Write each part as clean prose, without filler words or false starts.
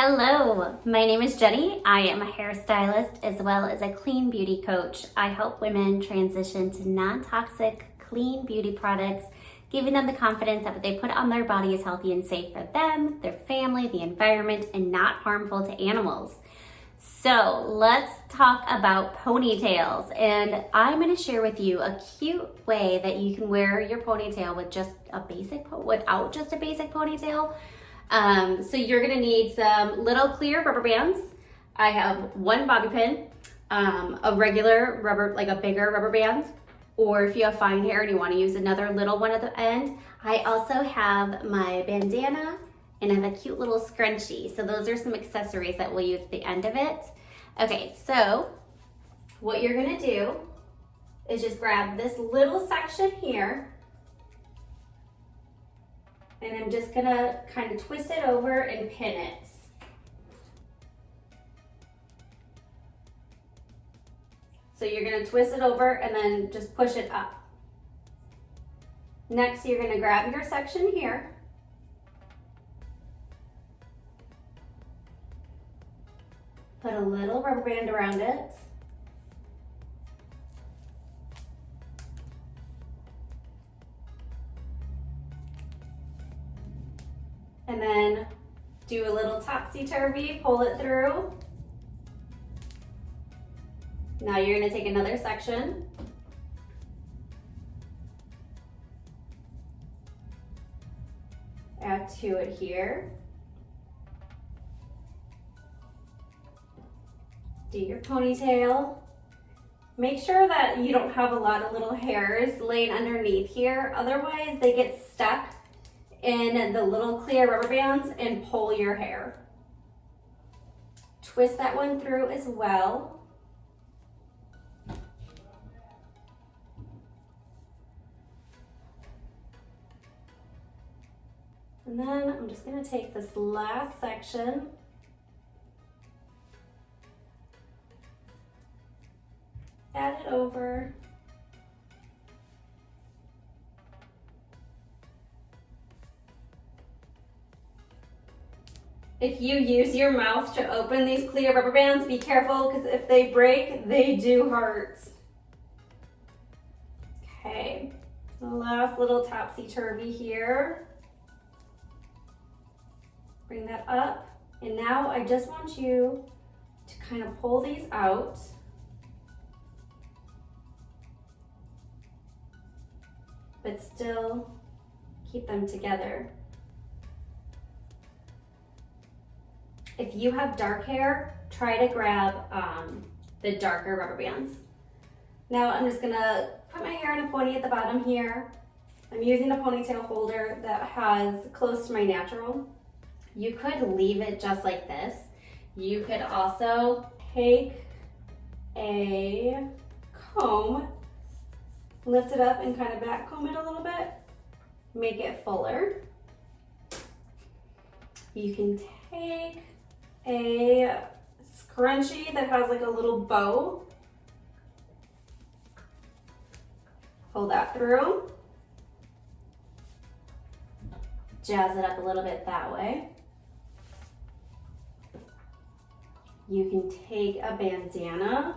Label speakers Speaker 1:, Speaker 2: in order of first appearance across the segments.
Speaker 1: Hello, my name is Jenny. I am a hairstylist as well as a clean beauty coach. I help women transition to non-toxic, clean beauty products, giving them the confidence that what they put on their body is healthy and safe for them, their family, the environment, and not harmful to animals. So let's talk about ponytails, and I'm going to share with you a cute way that you can wear your ponytail with just a basic without just a basic ponytail. So you're gonna need some little clear rubber bands. I have one bobby pin, a regular rubber, like a bigger rubber band, or if you have fine hair and you want to use another little one at the end. I also have my bandana and I have a cute little scrunchie. So those are some accessories that we'll use at the end of it. Okay, so what you're gonna do is just grab this little section here, and I'm just gonna kind of twist it over and pin it. So you're gonna twist it over and then just push it up. Next, you're gonna grab your section here. Put a little rubber band around it. And then do a little topsy-turvy, pull it through. Now you're gonna take another section. Add to it here. Do your ponytail. Make sure that you don't have a lot of little hairs laying underneath here, otherwise they get stuck in the little clear rubber bands and pull your hair. Twist that one through as well. And then I'm just gonna take this last section add it over. If you use your mouth to open these clear rubber bands, be careful because if they break, they do hurt. Okay, the last little topsy-turvy here. Bring that up. And now I just want you to kind of pull these out. But still keep them together. If you have dark hair, try to grab the darker rubber bands. Now I'm just gonna put my hair in a pony at the bottom here. I'm using a ponytail holder that has close to my natural. You could leave it just like this. You could also take a comb, lift it up and kind of back comb it a little bit, make it fuller. You can take a scrunchie that has like a little bow, pull that through, jazz it up a little bit that way. You can take a bandana,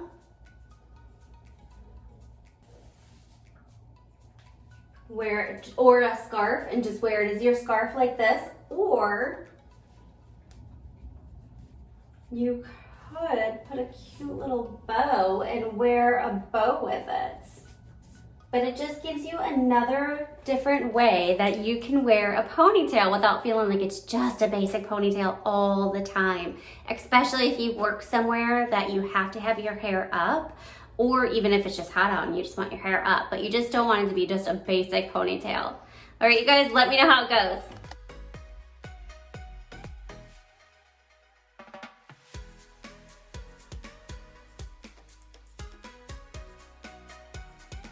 Speaker 1: or a scarf and just wear it as your scarf like this, or you could put a cute little bow and wear a bow with it. But it just gives you another different way that you can wear a ponytail without feeling like it's just a basic ponytail all the time. Especially if you work somewhere that you have to have your hair up, or even if it's just hot out and you just want your hair up, but you just don't want it to be just a basic ponytail. All right, you guys, let me know how it goes.